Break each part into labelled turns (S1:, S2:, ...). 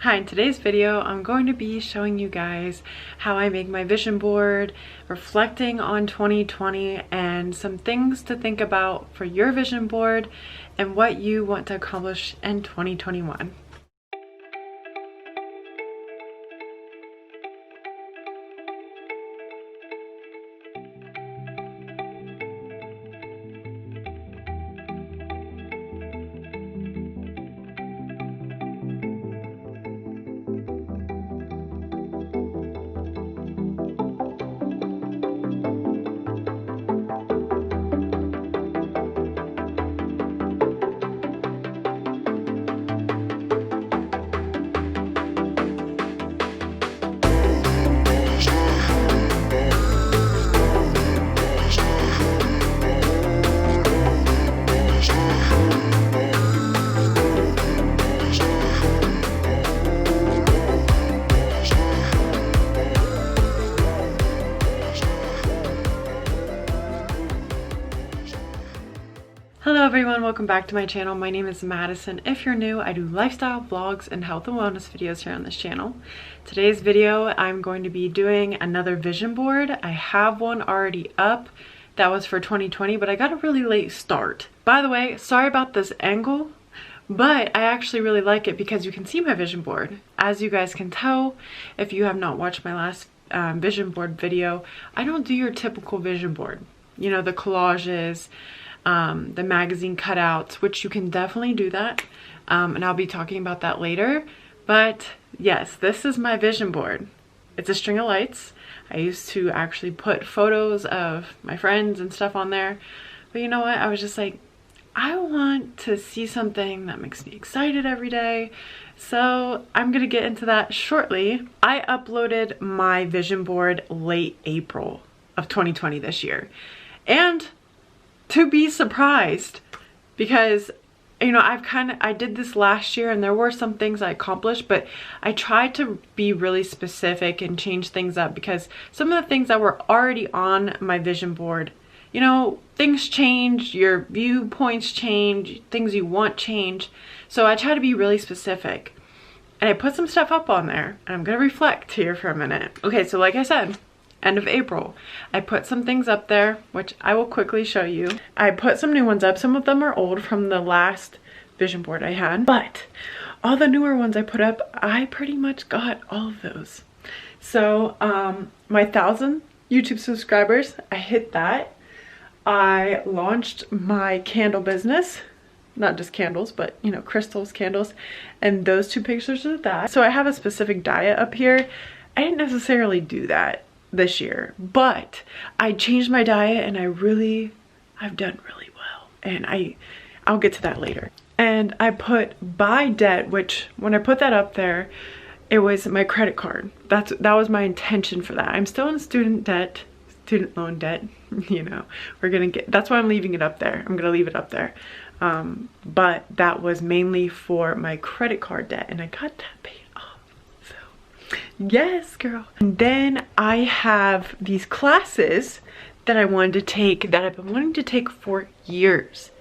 S1: Hi, in today's video, I'm going to be showing you guys how I make my vision board, reflecting on 2020, and some things to think about for your vision board and what you want to accomplish in 2021. Hello everyone, welcome back to my channel. My name is Madison. If you're new, I do lifestyle vlogs and health and wellness videos here on this channel. Today's video, I'm going to be doing another vision board. I have one already up that was for 2020, but I got a really late start. By the way, sorry about this angle, but I actually really like it because you can see my vision board. As you guys can tell, if you have not watched my last vision board video, I don't do your typical vision board. You know, the collages, the magazine cutouts, which you can definitely do that, and I'll be talking about that later. But yes, this is my vision board. It's a string of lights. I used to actually put photos of my friends and stuff on there, but you know what, I was just like, I want to see something that makes me excited every day, so I'm gonna get into that shortly. I uploaded my vision board late April of 2020 this year, and to be surprised, because you know, I did this last year and there were some things I accomplished, but I tried to be really specific and change things up because some of the things that were already on my vision board, you know, things change, your viewpoints change, things you want change. So I try to be really specific, and I put some stuff up on there, and I'm gonna reflect here for a minute. Okay, so like I said, end of April, I put some things up there, which I will quickly show you. I put some new ones up. Some of them are old from the last vision board I had, but all the newer ones I put up, I pretty much got all of those. So my 1,000 YouTube subscribers, I hit that. I launched my candle business, not just candles, but you know, crystals, candles, and those two pictures of that. So I have a specific diet up here. I didn't necessarily do that this year, but I changed my diet and I've done really well, and I'll get to that later. And I put buy debt, which when I put that up there, it was my credit card. That was my intention for that. I'm still in student loan debt, you know, that's why I'm leaving it up there. I'm gonna leave it up there. But that was mainly for my credit card debt, and I got that paid. Yes, girl. And then I have these classes that I wanted to take, that I've been wanting to take for years.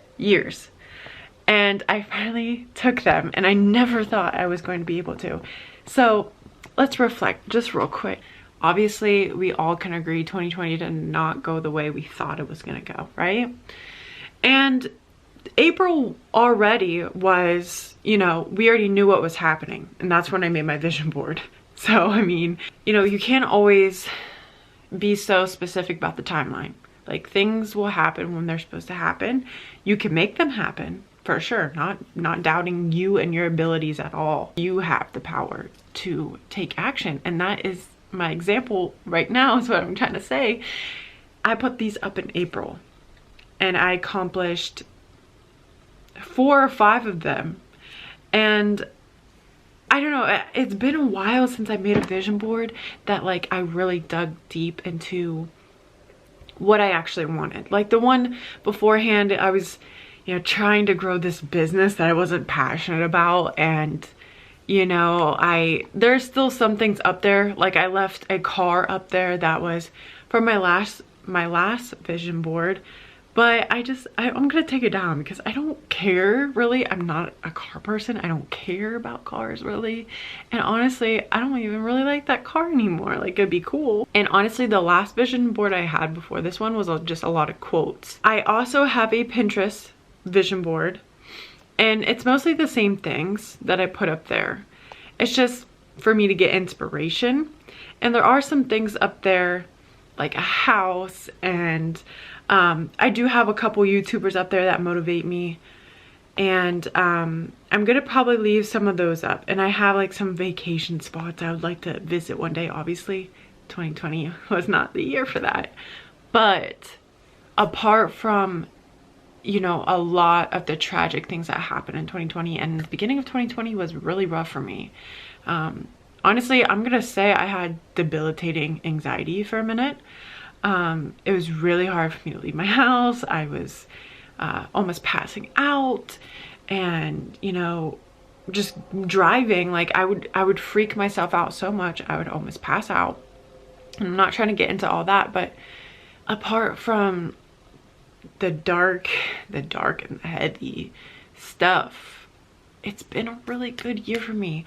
S1: And I finally took them, and I never thought I was going to be able to. So let's reflect just real quick. Obviously, we all can agree 2020 did not go the way we thought it was gonna go, right? And April already was, you know, we already knew what was happening, and that's when I made my vision board. So, I mean, you know, you can't always be so specific about the timeline. Like, things will happen when they're supposed to happen. You can make them happen, for sure. Not doubting you and your abilities at all. You have the power to take action. And that is my example right now, is what I'm trying to say. I put these up in April, and I accomplished 4 or 5 of them. And I don't know, it's been a while since I made a vision board that like I really dug deep into what I actually wanted. Like the one beforehand, I was, you know, trying to grow this business that I wasn't passionate about, and you know, there's still some things up there. Like I left a car up there that was from my last vision board, But I'm gonna take it down because I don't care really. I'm not a car person. I don't care about cars really. And honestly, I don't even really like that car anymore. Like, it'd be cool. And honestly, the last vision board I had before this one was just a lot of quotes. I also have a Pinterest vision board, and it's mostly the same things that I put up there. It's just for me to get inspiration. And there are some things up there like a house, and I do have a couple YouTubers up there that motivate me, and I'm gonna probably leave some of those up. And I have like some vacation spots I would like to visit one day. Obviously 2020 was not the year for that, but apart from, you know, a lot of the tragic things that happened in 2020, and the beginning of 2020 was really rough for me. Honestly, I'm gonna say I had debilitating anxiety for a minute. It was really hard for me to leave my house. I was almost passing out, and, you know, just driving, like I would freak myself out so much I would almost pass out. And I'm not trying to get into all that, but apart from the dark and heavy stuff, it's been a really good year for me.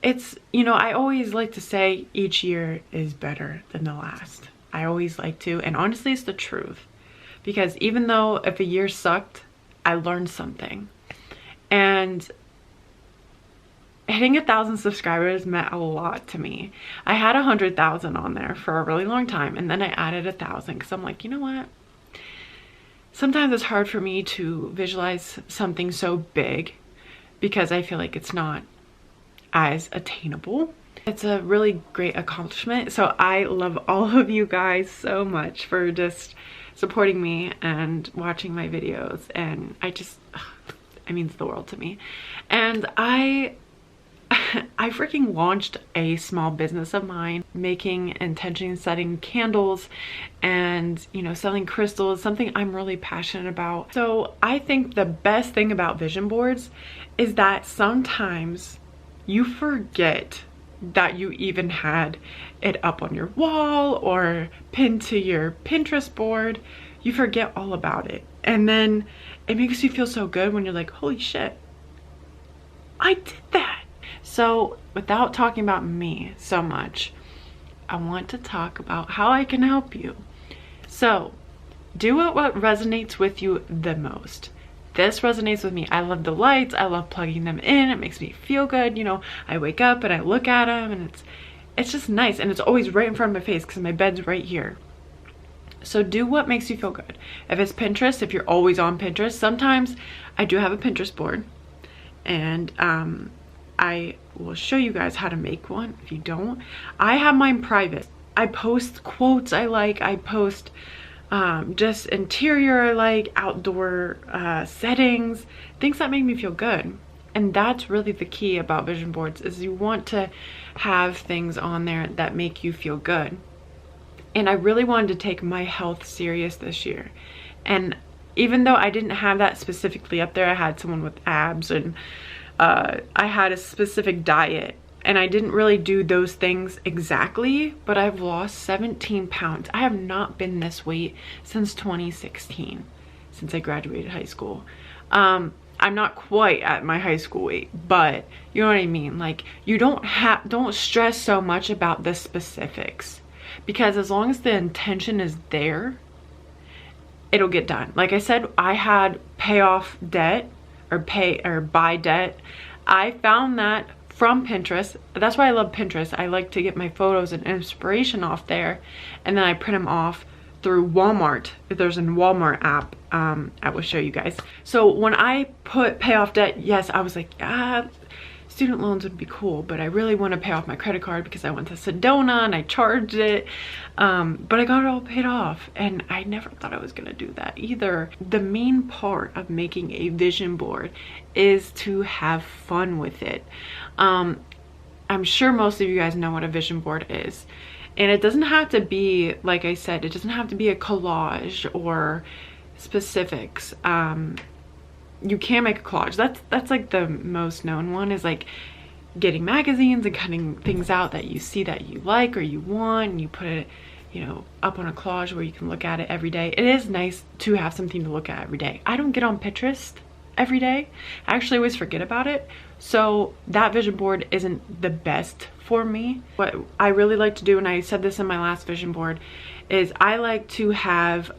S1: It's, you know, I always like to say each year is better than the last. I always like to, and honestly, it's the truth. Because even though if a year sucked, I learned something. And hitting 1,000 subscribers meant a lot to me. I had 100,000 on there for a really long time, and then I added 1,000 because I'm like, you know what? Sometimes it's hard for me to visualize something so big because I feel like it's not as attainable. It's a really great accomplishment. So I love all of you guys so much for just supporting me and watching my videos, and it means the world to me. And I freaking launched a small business of mine, making intention setting candles and, you know, selling crystals, something I'm really passionate about. So I think the best thing about vision boards is that sometimes you forget that you even had it up on your wall or pinned to your Pinterest board. You forget all about it, and then it makes you feel so good when you're like, holy shit, I did that. So without talking about me so much, I want to talk about how I can help you. So do what resonates with you the most. This resonates with me. I love the lights. I love plugging them in. It makes me feel good. You know, I wake up and I look at them, and it's just nice. And it's always right in front of my face because my bed's right here. So do what makes you feel good. If it's Pinterest, if you're always on Pinterest, sometimes I do have a Pinterest board, and I will show you guys how to make one if you don't. I have mine private. I post quotes I like. I post just interior I like, outdoor settings, things that make me feel good. And that's really the key about vision boards, is you want to have things on there that make you feel good. And I really wanted to take my health serious this year. And even though I didn't have that specifically up there, I had someone with abs, and I had a specific diet, and I didn't really do those things exactly, but I've lost 17 pounds. I have not been this weight since 2016, since I graduated high school. I'm not quite at my high school weight, but you know what I mean? Like, you don't stress so much about the specifics, because as long as the intention is there, it'll get done. Like I said, I had pay off debt or buy debt. I found that from Pinterest. That's why I love Pinterest. I like to get my photos and inspiration off there, and then I print them off through Walmart. If there's a Walmart app, I will show you guys. So when I put pay off debt, yes, I was like, student loans would be cool, but I really want to pay off my credit card because I went to Sedona and I charged it, but I got it all paid off, and I never thought I was gonna do that either. The main part of making a vision board is to have fun with it. I'm sure most of you guys know what a vision board is, and it doesn't have to be, like I said, it doesn't have to be a collage or specifics. You can make a collage. That's like the most known one, is like getting magazines and cutting things out that you see that you like or you want, and you put it you know, up on a collage where you can look at it every day. It is nice to have something to look at every day. I don't get on Pinterest every day. I actually always forget about it. So that vision board isn't the best for me. What I really like to do, and I said this in my last vision board, is I like to have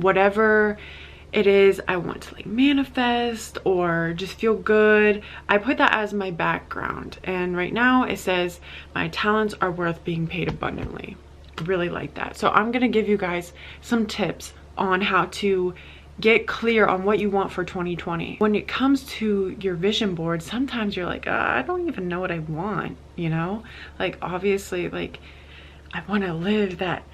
S1: whatever it is I want to like manifest or just feel good. I put that as my background. And right now it says, my talents are worth being paid abundantly. Really like that. So I'm gonna give you guys some tips on how to get clear on what you want for 2020. When it comes to your vision board, sometimes you're like, I don't even know what I want, you know? Like, obviously, like, I want to live that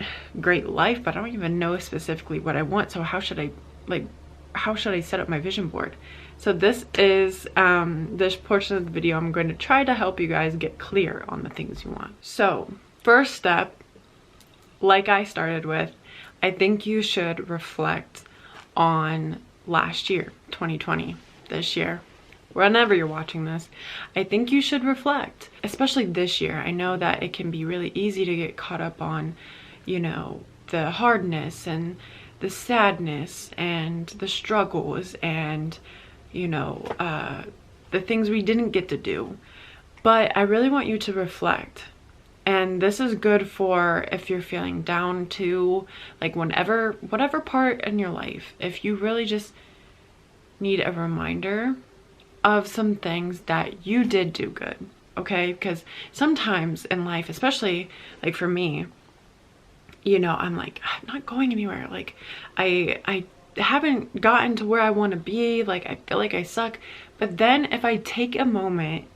S1: great life, but I don't even know specifically what I want. So how should I set up my vision board? So this is this portion of the video. I'm going to try to help you guys get clear on the things you want. So first step, like I started with, I think you should reflect on last year, 2020, this year, whenever you're watching this. I think you should reflect, especially this year. I know that it can be really easy to get caught up on, you know, the hardness and the sadness and the struggles and, you know, the things we didn't get to do. But I really want you to reflect. And this is good for if you're feeling down too, like whatever part in your life, if you really just need a reminder of some things that you did do good, okay? Because sometimes in life, especially like for me, you know, I'm like, I'm not going anywhere. Like I haven't gotten to where I want to be. Like I feel like I suck. But then if I take a moment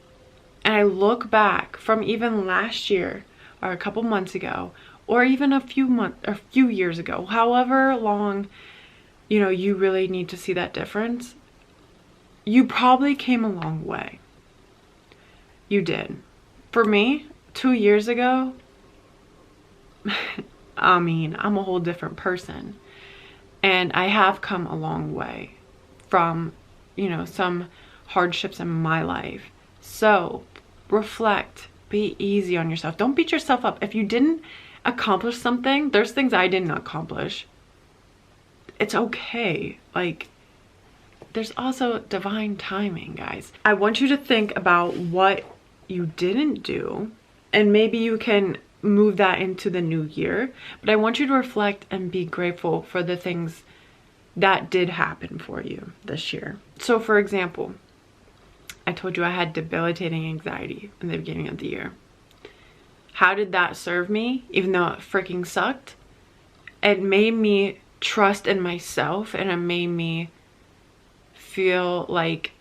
S1: and I look back from even last year or a couple months ago, or even a few years ago, however long, you know, you really need to see that difference, you probably came a long way. You did. For me, 2 years ago, I mean, I'm a whole different person. And I have come a long way from, you know, some hardships in my life. So reflect, be easy on yourself. Don't beat yourself up. If you didn't accomplish something, there's things I didn't accomplish. It's okay. Like, there's also divine timing, guys. I want you to think about what you didn't do, and maybe you can move that into the new year. But I want you to reflect and be grateful for the things that did happen for you this year. So for example, I told you I had debilitating anxiety in the beginning of the year. How did that serve me? Even though it freaking sucked, it made me trust in myself, and it made me feel like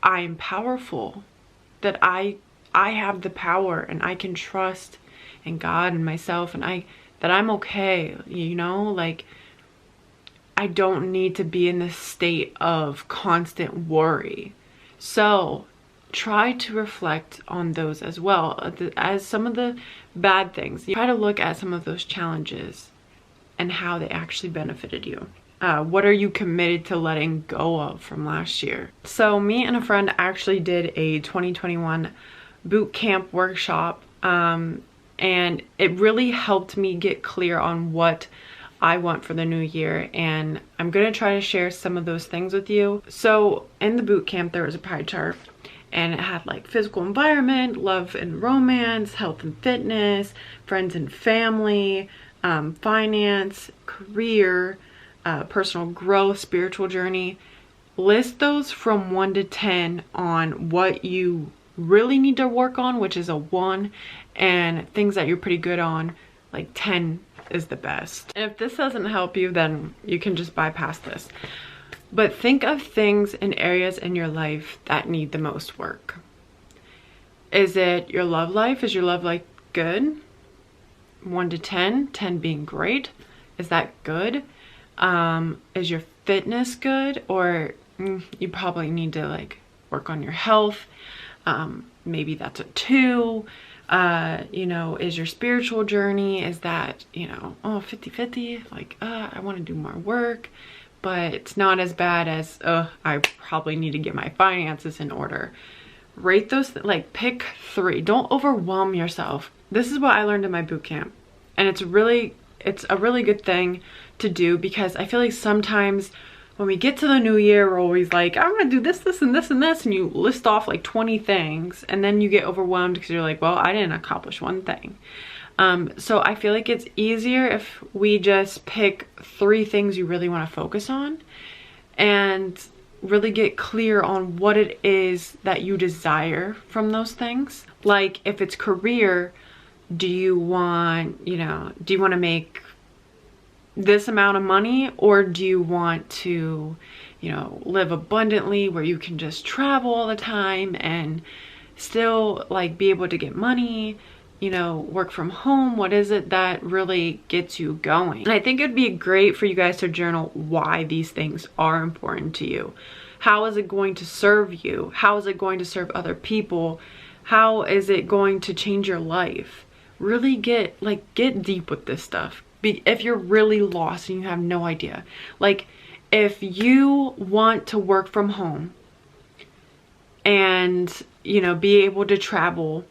S1: I'm powerful, that I have the power, and I can trust in God and myself, and that I'm okay, you know? Like, I don't need to be in this state of constant worry. So try to reflect on those as well as some of the bad things. You try to look at some of those challenges and how they actually benefited you. What are you committed to letting go of from last year? So me and a friend actually did a 2021 boot camp workshop, and it really helped me get clear on what I want for the new year, and I'm gonna try to share some of those things with you. So in the boot camp, there was a pie chart, and it had like physical environment, love and romance, health and fitness, friends and family, finance, career, personal growth, spiritual journey. List those from 1 to 10 on what you really need to work on, which is a 1, and things that you're pretty good on, like 10 is the best. And if this doesn't help you, then you can just bypass this. But think of things and areas in your life that need the most work. Is it your love life? Is your love life good? 1 to 10, 10 being great. Is that good? Is your fitness good? Or you probably need to like work on your health. Maybe that's a 2. You know, is your spiritual journey, is that, you know, 50-50, like, I want to do more work, but it's not as bad as, I probably need to get my finances in order. Rate those, like pick 3. Don't overwhelm yourself. This is what I learned in my boot camp, and it's really it's a really good thing to do, because I feel like sometimes when we get to the new year, we're always like, I'm gonna do this, this, and this, and this, and you list off like 20 things, and then you get overwhelmed because you're like, well, I didn't accomplish one thing. So I feel like it's easier if we just pick 3 things you really want to focus on and really get clear on what it is that you desire from those things. Like if it's career, do you want to make this amount of money, or do you want to, live abundantly where you can just travel all the time and still like be able to get money, work from home? What is it that really gets you going? And I think it'd be great for you guys to journal why these things are important to you. How is it going to serve you? How is it going to serve other people? How is it going to change your life? Really get deep with this stuff. If you're really lost and you have no idea, like if you want to work from home and be able to travel,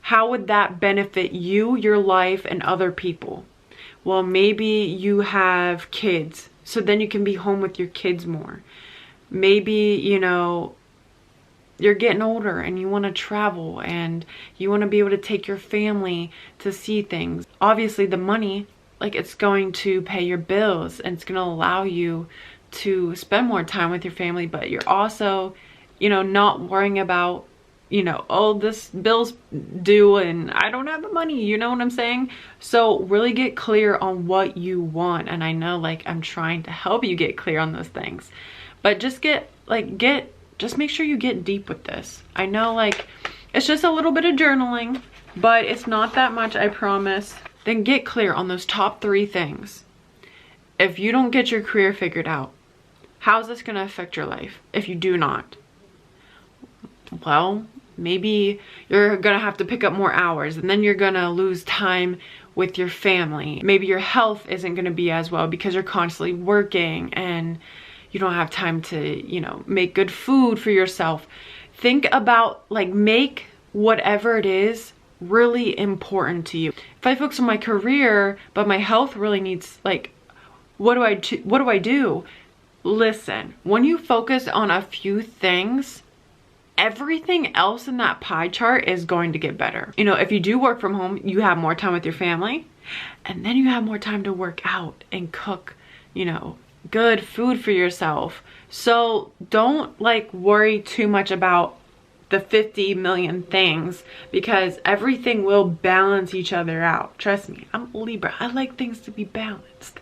S1: how would that benefit you, your life, and other people? Well, maybe you have kids, so then you can be home with your kids more. Maybe you're getting older and you want to travel and you want to be able to take your family to see things. Obviously the money, like, it's going to pay your bills and it's going to allow you to spend more time with your family, but you're also, not worrying about, oh, this bill's due and I don't have the money, you know what I'm saying? So really get clear on what you want. And I know, like, I'm trying to help you get clear on those things, but just just make sure you get deep with this. I know, like, it's just a little bit of journaling, but it's not that much, I promise. Then get clear on those top 3 things. If you don't get your career figured out, how's this going to affect your life? If you do not, well, maybe you're going to have to pick up more hours, and then you're going to lose time with your family. Maybe your health isn't going to be as well because you're constantly working and you don't have time to, make good food for yourself. Think about, like, make whatever it is really important to you. If I focus on my career, but my health really needs, like, what do I do? Listen, when you focus on a few things, everything else in that pie chart is going to get better. If you do work from home, you have more time with your family, and then you have more time to work out and cook, good food for yourself. So don't, like, worry too much about the 50 million things, because everything will balance each other out. Trust me, I'm a Libra. I like things to be balanced.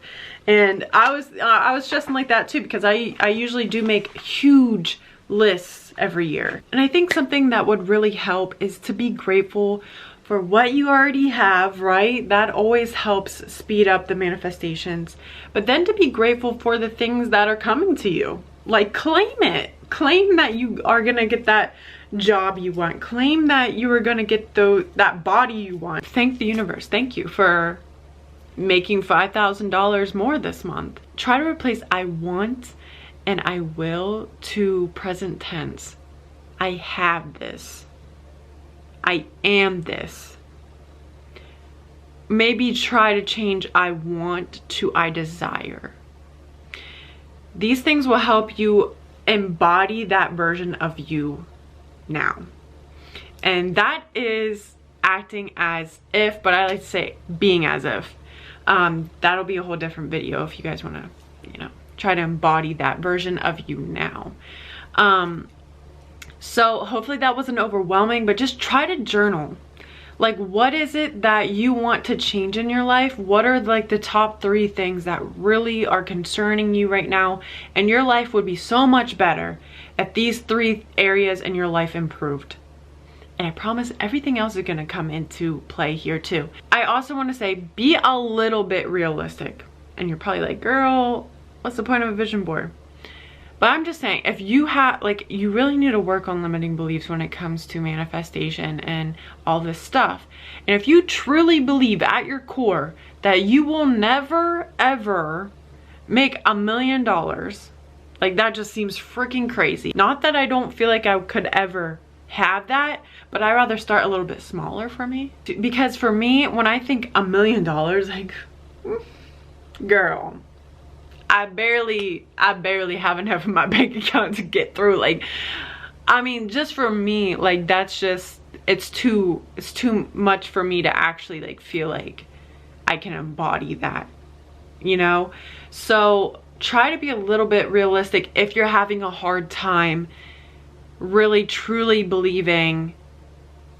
S1: And I was stressing like that too, because I usually do make huge lists every year. And I think something that would really help is to be grateful for what you already have, right? That always helps speed up the manifestations. But then to be grateful for the things that are coming to you. Like, claim it. Claim that you are gonna get that job you want. Claim that you are gonna get that body you want. Thank the universe. Thank you for making $5,000 more this month. Try to replace I want and I will to present tense. I have this. I am this. Maybe try to change I want to I desire. These things will help you embody that version of you now. And that is acting as if, but I like to say being as if. That'll be a whole different video if you guys want to, try to embody that version of you now. So hopefully that wasn't overwhelming, but just try to journal. Like, what is it that you want to change in your life? What are, like, the top 3 things that really are concerning you right now? And your life would be so much better if these 3 areas in your life improved. And I promise everything else is gonna come into play here too. I also want to say, be a little bit realistic. And you're probably like, girl, what's the point of a vision board? But I'm just saying, if you have, like, you really need to work on limiting beliefs when it comes to manifestation and all this stuff. And if you truly believe at your core that you will never, ever make $1 million, like, that just seems freaking crazy. Not that I don't feel like I could ever have that, but I'd rather start a little bit smaller for me. Because for me, when I think $1 million, like, girl, I barely have enough in my bank account to get through. Like, I mean, just for me, like, that's just, it's too much for me to actually like feel like I can embody that, you know? So try to be a little bit realistic if you're having a hard time really truly believing,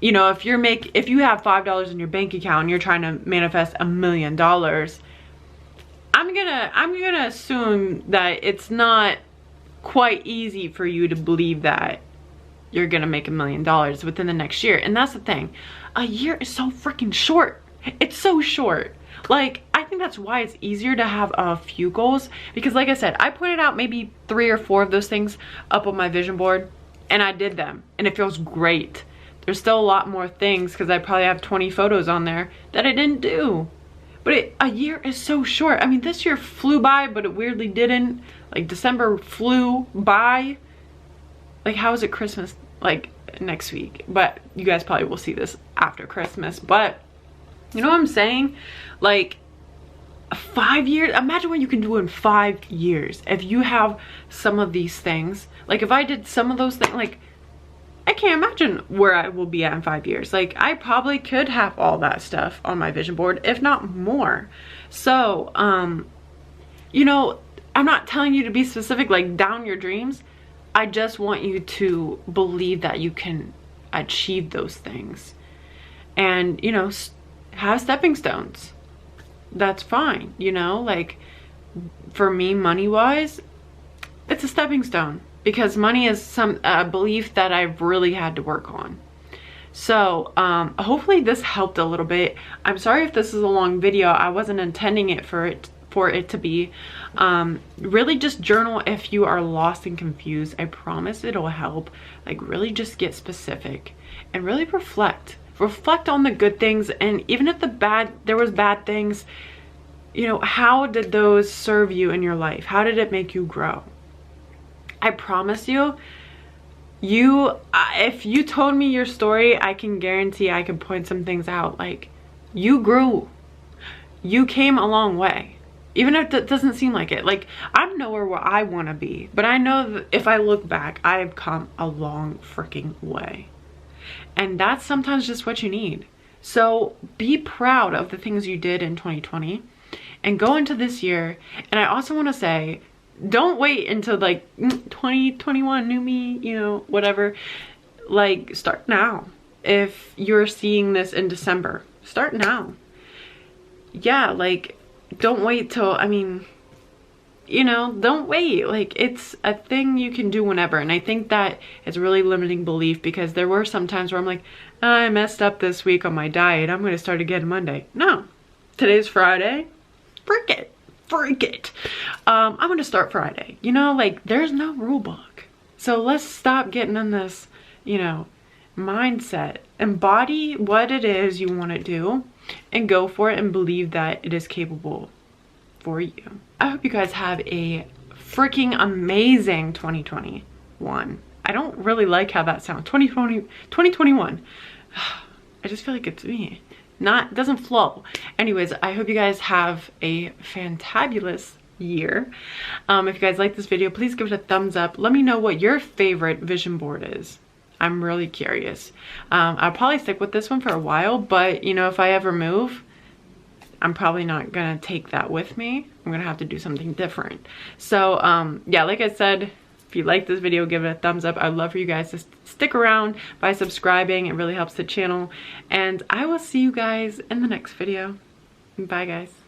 S1: you know, if you have $5 in your bank account and you're trying to manifest $1 million, I'm gonna assume that it's not quite easy for you to believe that you're gonna make $1 million within the next year. And that's the thing, a year is so freaking short. It's so short. Like, I think that's why it's easier to have a few goals, because like I said, I pointed out maybe 3 or 4 of those things up on my vision board and I did them and it feels great. There's still a lot more things because I probably have 20 photos on there that I didn't do. But a year is so short. I mean, this year flew by, but it weirdly didn't. Like, December flew by. Like, how is it Christmas? Like, next week. But you guys probably will see this after Christmas. But, you know what I'm saying? Like, 5 years? Imagine what you can do in 5 years. If you have some of these things. Like, if I did some of those things, like, I can't imagine where I will be at in 5 years. Like, I probably could have all that stuff on my vision board, if not more. So, you know, I'm not telling you to be specific, like down your dreams. I just want you to believe that you can achieve those things. And, you know, have stepping stones. That's fine, you know? Like, for me, money-wise, it's a stepping stone. Because money is a belief that I've really had to work on. So hopefully this helped a little bit. I'm sorry if this is a long video. I wasn't intending it for it to be. Really just journal if you are lost and confused. I promise it'll help. Like, really just get specific and really reflect. Reflect on the good things, and even if there was bad things, you know, how did those serve you in your life? How did it make you grow? I promise you, if you told me your story, I can guarantee I could point some things out. Like, you grew. You came a long way. Even if it doesn't seem like it. Like, I'm nowhere where I want to be. But I know that if I look back, I've come a long freaking way. And that's sometimes just what you need. So be proud of the things you did in 2020. And go into this year. And I also want to say, don't wait until like 2021, new me, you know, whatever. Like, start now. If you're seeing this in December, start now. Yeah, like, don't wait till, I mean, you know, don't wait. Like, it's a thing you can do whenever. And I think that is really limiting belief, because there were some times where I'm like, oh, I messed up this week on my diet, I'm going to start again Monday. No, today's Friday. Frick it. I'm gonna start Friday. You know, like, there's no rule book. So let's stop getting in this, you know, mindset. Embody what it is you want to do and go for it, and believe that it is capable for you. I hope you guys have a freaking amazing 2021. I don't really like how that sounds. 2021. I just feel like it's me. Doesn't flow. Anyways, I hope you guys have a fantabulous year. If you guys like this video, please give it a thumbs up. Let me know what your favorite vision board is. I'm really curious. I'll probably stick with this one for a while, but you know, if I ever move, I'm probably not gonna take that with me. I'm gonna have to do something different. So yeah, like I said, if you like this video, give it a thumbs up. I'd love for you guys to stick around by subscribing. It really helps the channel. And I will see you guys in the next video. Bye, guys.